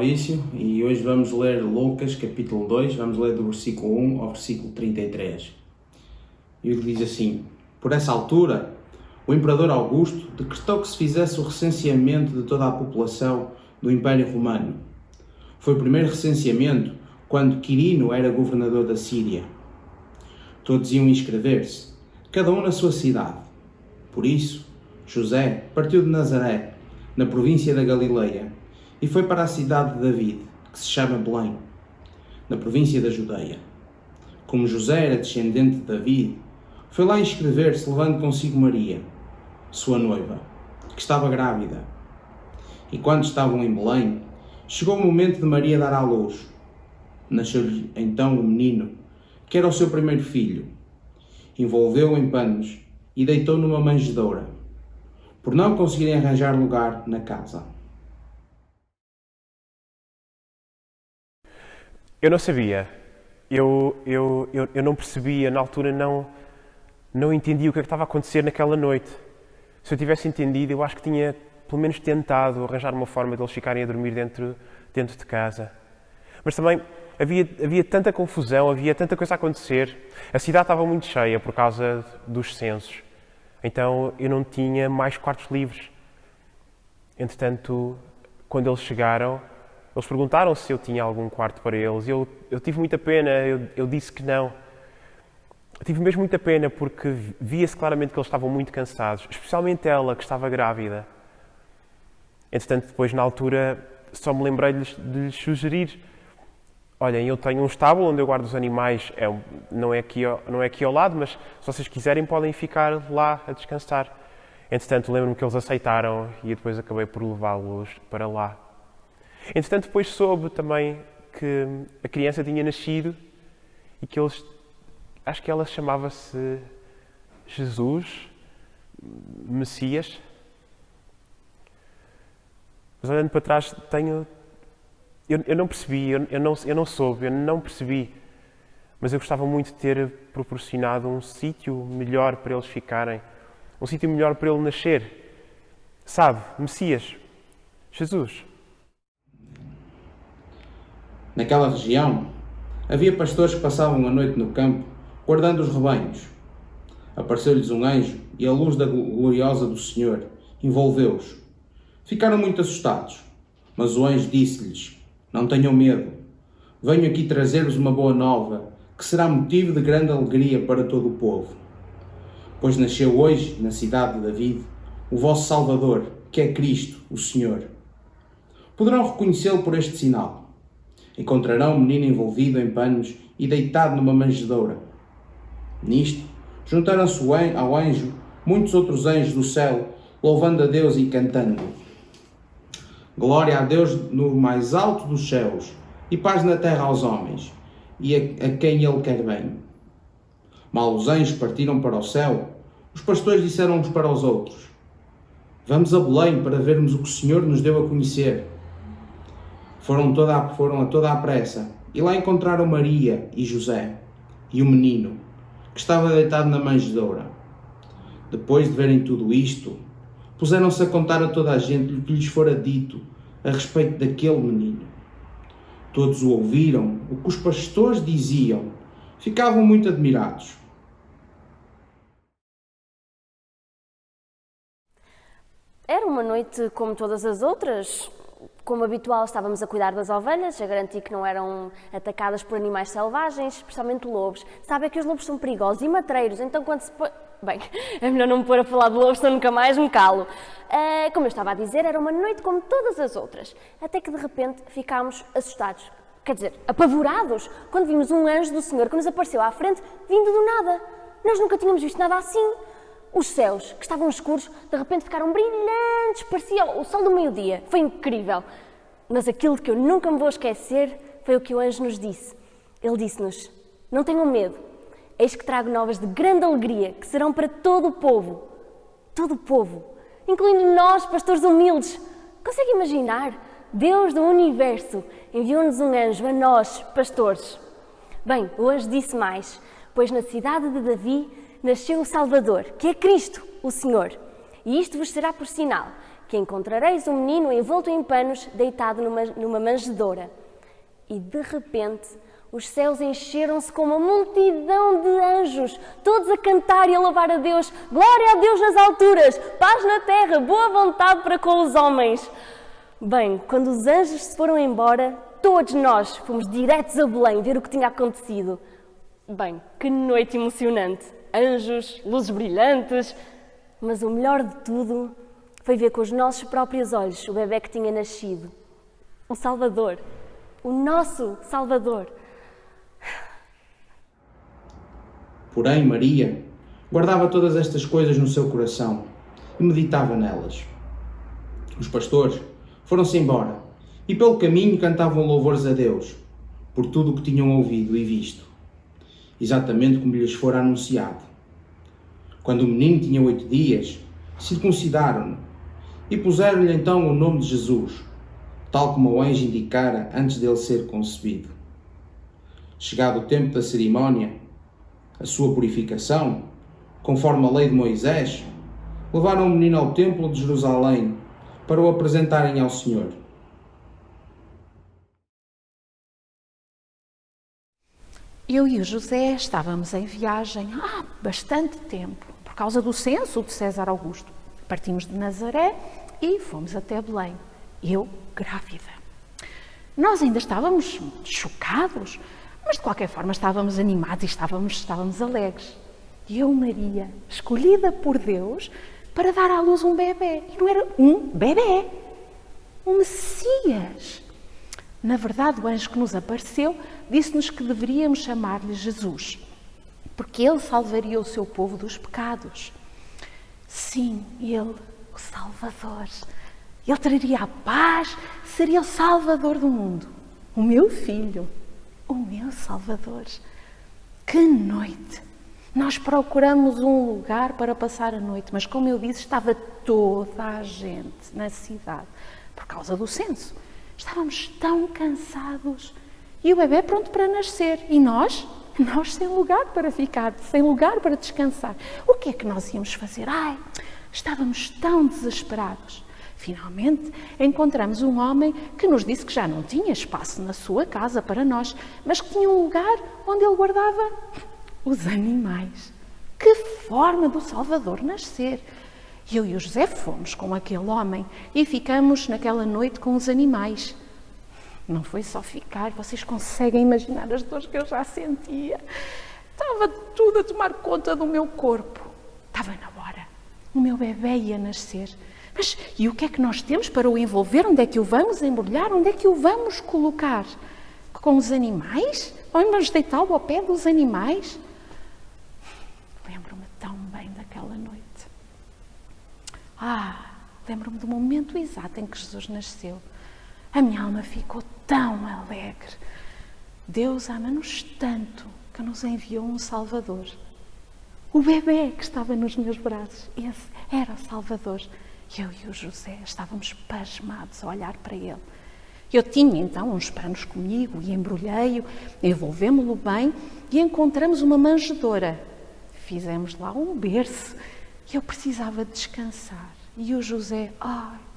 Maurício e hoje vamos ler Lucas capítulo 2, vamos ler do versículo 1 ao versículo 33. E ele diz assim: Por essa altura, o imperador Augusto decretou que se fizesse o recenseamento de toda a população do Império Romano. Foi o primeiro recenseamento quando Quirino era governador da Síria. Todos iam inscrever-se, cada um na sua cidade. Por isso, José partiu de Nazaré, na província da Galileia, e foi para a cidade de David, que se chama Belém, na província da Judeia. Como José era descendente de David, foi lá inscrever-se levando consigo Maria, sua noiva, que estava grávida. E quando estavam em Belém, chegou o momento de Maria dar à luz. Nasceu-lhe então o menino, que era o seu primeiro filho. Envolveu-o em panos e deitou numa manjedoura, por não conseguirem arranjar lugar na casa. Eu não sabia, eu não percebia, na altura não entendia o que estava a acontecer naquela noite. Se eu tivesse entendido, eu acho que tinha pelo menos tentado arranjar uma forma de eles ficarem a dormir dentro de casa. Mas também havia tanta confusão, havia tanta coisa a acontecer. A cidade estava muito cheia por causa dos censos. Então eu não tinha mais quartos livres. Entretanto, quando eles chegaram, eles perguntaram se eu tinha algum quarto para eles. Eu tive muita pena, eu disse que não. Eu tive mesmo muita pena porque via-se claramente que eles estavam muito cansados, especialmente ela, que estava grávida. Entretanto, depois, na altura, só me lembrei de lhes sugerir: olhem, eu tenho um estábulo onde eu guardo os animais, não é aqui ao lado, mas se vocês quiserem podem ficar lá a descansar. Entretanto, lembro-me que eles aceitaram e eu depois acabei por levá-los para lá. Entretanto, depois soube também que a criança tinha nascido e que acho que ela chamava-se Jesus, Messias. Mas olhando para trás, eu não percebi, eu não soube, eu não percebi. Mas eu gostava muito de ter proporcionado um sítio melhor para eles ficarem, um sítio melhor para ele nascer. Sabe, Messias, Jesus. Naquela região, havia pastores que passavam a noite no campo, guardando os rebanhos. Apareceu-lhes um anjo e a luz da gloriosa do Senhor envolveu-os. Ficaram muito assustados, mas o anjo disse-lhes: Não tenham medo. Venho aqui trazer-vos uma boa nova, que será motivo de grande alegria para todo o povo. Pois nasceu hoje, na cidade de David, o vosso Salvador, que é Cristo, o Senhor. Poderão reconhecê-lo por este sinal. Encontrarão um menino envolvido em panos e deitado numa manjedoura. Nisto, juntaram-se ao anjo muitos outros anjos do céu, louvando a Deus e cantando: Glória a Deus no mais alto dos céus, e paz na terra aos homens, e a quem Ele quer bem. Mal os anjos partiram para o céu, os pastores disseram uns para os outros: Vamos a Belém para vermos o que o Senhor nos deu a conhecer. Foram a toda a pressa, e lá encontraram Maria e José, e o menino, que estava deitado na manjedoura. Depois de verem tudo isto, puseram-se a contar a toda a gente o que lhes fora dito a respeito daquele menino. Todos o ouviram, o que os pastores diziam, ficavam muito admirados. Era uma noite como todas as outras. Como habitual, estávamos a cuidar das ovelhas, a garantir que não eram atacadas por animais selvagens, especialmente lobos. Sabe que os lobos são perigosos e matreiros, então quando se põe... Bem, é melhor não me pôr a falar de lobos, senão nunca mais me calo. Como eu estava a dizer, era uma noite como todas as outras, até que de repente ficámos assustados. Quer dizer, apavorados, quando vimos um anjo do Senhor que nos apareceu à frente, vindo do nada. Nós nunca tínhamos visto nada assim. Os céus, que estavam escuros, de repente ficaram brilhantes, parecia o sol do meio-dia. Foi incrível. Mas aquilo que eu nunca me vou esquecer foi o que o anjo nos disse. Ele disse-nos: Não tenham medo, eis que trago novas de grande alegria, que serão para todo o povo, incluindo nós, pastores humildes. Consegue imaginar? Deus do universo enviou-nos um anjo a nós, pastores. Bem, o anjo disse mais: Pois na cidade de Davi nasceu o Salvador, que é Cristo, o Senhor. E isto vos será por sinal: que encontrareis um menino envolto em panos, deitado numa manjedoura. E de repente, os céus encheram-se com uma multidão de anjos, todos a cantar e a louvar a Deus. Glória a Deus nas alturas, paz na terra, boa vontade para com os homens. Bem, quando os anjos se foram embora, todos nós fomos diretos a Belém ver o que tinha acontecido. Bem, que noite emocionante. Anjos, luzes brilhantes. Mas o melhor de tudo foi ver com os nossos próprios olhos o bebê que tinha nascido. O Salvador. O nosso Salvador. Porém, Maria guardava todas estas coisas no seu coração e meditava nelas. Os pastores foram-se embora e pelo caminho cantavam louvores a Deus por tudo o que tinham ouvido e visto, exatamente como lhes fora anunciado. Quando o menino tinha 8 dias, circuncidaram-no e puseram-lhe então o nome de Jesus, tal como o anjo indicara antes dele ser concebido. Chegado o tempo da cerimónia, a sua purificação, conforme a lei de Moisés, levaram o menino ao templo de Jerusalém para o apresentarem ao Senhor. Eu e o José estávamos em viagem há bastante tempo, por causa do censo de César Augusto. Partimos de Nazaré e fomos até Belém. Eu, grávida. Nós ainda estávamos chocados, mas de qualquer forma estávamos animados e estávamos alegres. E eu, Maria, escolhida por Deus para dar à luz um bebê. E não era um bebê, um Messias. Na verdade, o anjo que nos apareceu disse-nos que deveríamos chamar-lhe Jesus, porque ele salvaria o seu povo dos pecados. Sim, ele, o Salvador. Ele traria a paz, seria o Salvador do mundo. O meu filho, o meu Salvador. Que noite! Nós procuramos um lugar para passar a noite, mas como eu disse, estava toda a gente na cidade, por causa do censo. Estávamos tão cansados. E o bebê pronto para nascer. E nós sem lugar para ficar, sem lugar para descansar. O que é que nós íamos fazer? Estávamos tão desesperados. Finalmente, encontramos um homem que nos disse que já não tinha espaço na sua casa para nós, mas que tinha um lugar onde ele guardava os animais. Que forma do Salvador nascer! Eu e o José fomos com aquele homem e ficamos naquela noite com os animais. Não foi só ficar, vocês conseguem imaginar as dores que eu já sentia. Estava tudo a tomar conta do meu corpo. Estava na hora. O meu bebê ia nascer. Mas e o que é que nós temos para o envolver? Onde é que o vamos embrulhar? Onde é que o vamos colocar? Com os animais? Ou vamos deitá-lo ao pé dos animais? Lembro-me tão bem daquela noite. Lembro-me do momento exato em que Jesus nasceu. A minha alma ficou tão alegre. Deus ama-nos tanto que nos enviou um Salvador. O bebê que estava nos meus braços, esse era o Salvador. Eu e o José estávamos pasmados a olhar para ele. Eu tinha então uns panos comigo e embrulhei-o, envolvemos-lo bem e encontramos uma manjedoura. Fizemos lá um berço. Eu precisava descansar. E o José,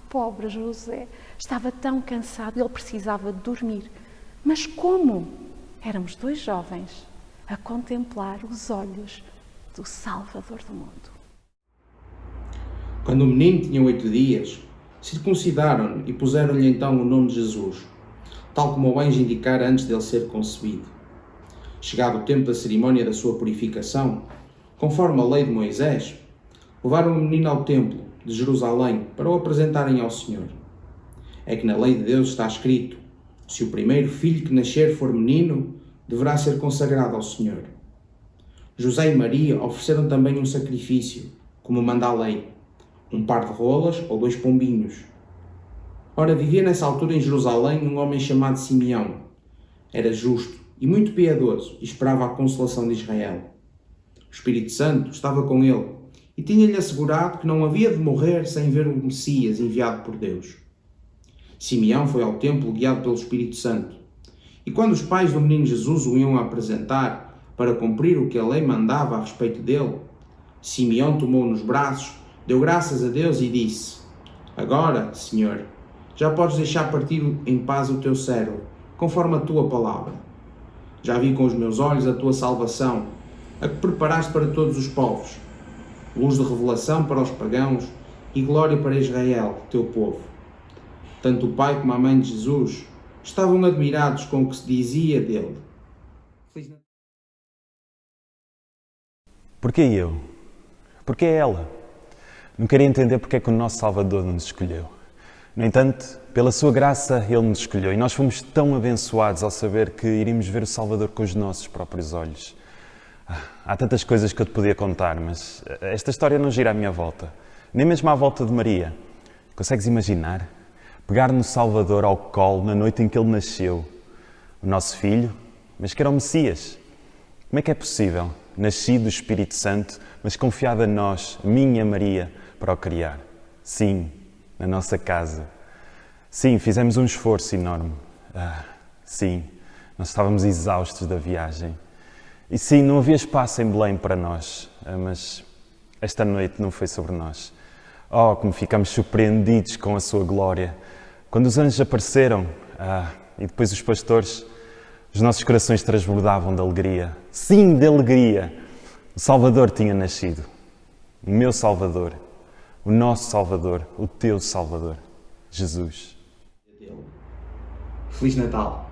pobre José, estava tão cansado, ele precisava de dormir. Mas como? Éramos 2 jovens a contemplar os olhos do Salvador do mundo. Quando o menino tinha 8 dias, circuncidaram-no e puseram-lhe então o nome de Jesus, tal como o anjo indicara antes dele ser concebido. Chegado o tempo da cerimónia da sua purificação, conforme a lei de Moisés, levaram o menino ao templo de Jerusalém para o apresentarem ao Senhor. É que na lei de Deus está escrito: se o primeiro filho que nascer for menino, deverá ser consagrado ao Senhor. José e Maria ofereceram também um sacrifício, como manda a lei, um par de rolas ou 2 pombinhos. Ora, vivia nessa altura em Jerusalém um homem chamado Simeão. Era justo e muito piedoso e esperava a consolação de Israel. O Espírito Santo estava com ele e tinha-lhe assegurado que não havia de morrer sem ver o Messias enviado por Deus. Simeão foi ao templo guiado pelo Espírito Santo. E quando os pais do menino Jesus o iam apresentar para cumprir o que a lei mandava a respeito dele, Simeão tomou-o nos braços, deu graças a Deus e disse: Agora, Senhor, já podes deixar partir em paz o teu servo, conforme a tua palavra. Já vi com os meus olhos a tua salvação, a que preparaste para todos os povos, luz de revelação para os pagãos e glória para Israel, teu povo. Tanto o pai como a mãe de Jesus estavam admirados com o que se dizia dele. Porquê eu? Porquê ela? Não queria entender porque é que o nosso Salvador nos escolheu. No entanto, pela sua graça, Ele nos escolheu e nós fomos tão abençoados ao saber que iríamos ver o Salvador com os nossos próprios olhos. Há tantas coisas que eu te podia contar, mas esta história não gira à minha volta. Nem mesmo à volta de Maria. Consegues imaginar? Pegar no Salvador ao colo na noite em que Ele nasceu. O nosso filho, mas que era o Messias. Como é que é possível? Nascido do Espírito Santo, mas confiado a nós, a mim e a Maria, para o criar. Sim, na nossa casa. Sim, fizemos um esforço enorme. Sim, nós estávamos exaustos da viagem. E sim, não havia espaço em Belém para nós, mas esta noite não foi sobre nós. Oh, como ficamos surpreendidos com a sua glória. Quando os anjos apareceram, e depois os pastores, os nossos corações transbordavam de alegria. Sim, de alegria. O Salvador tinha nascido. O meu Salvador. O nosso Salvador. O teu Salvador. Jesus. Feliz Natal.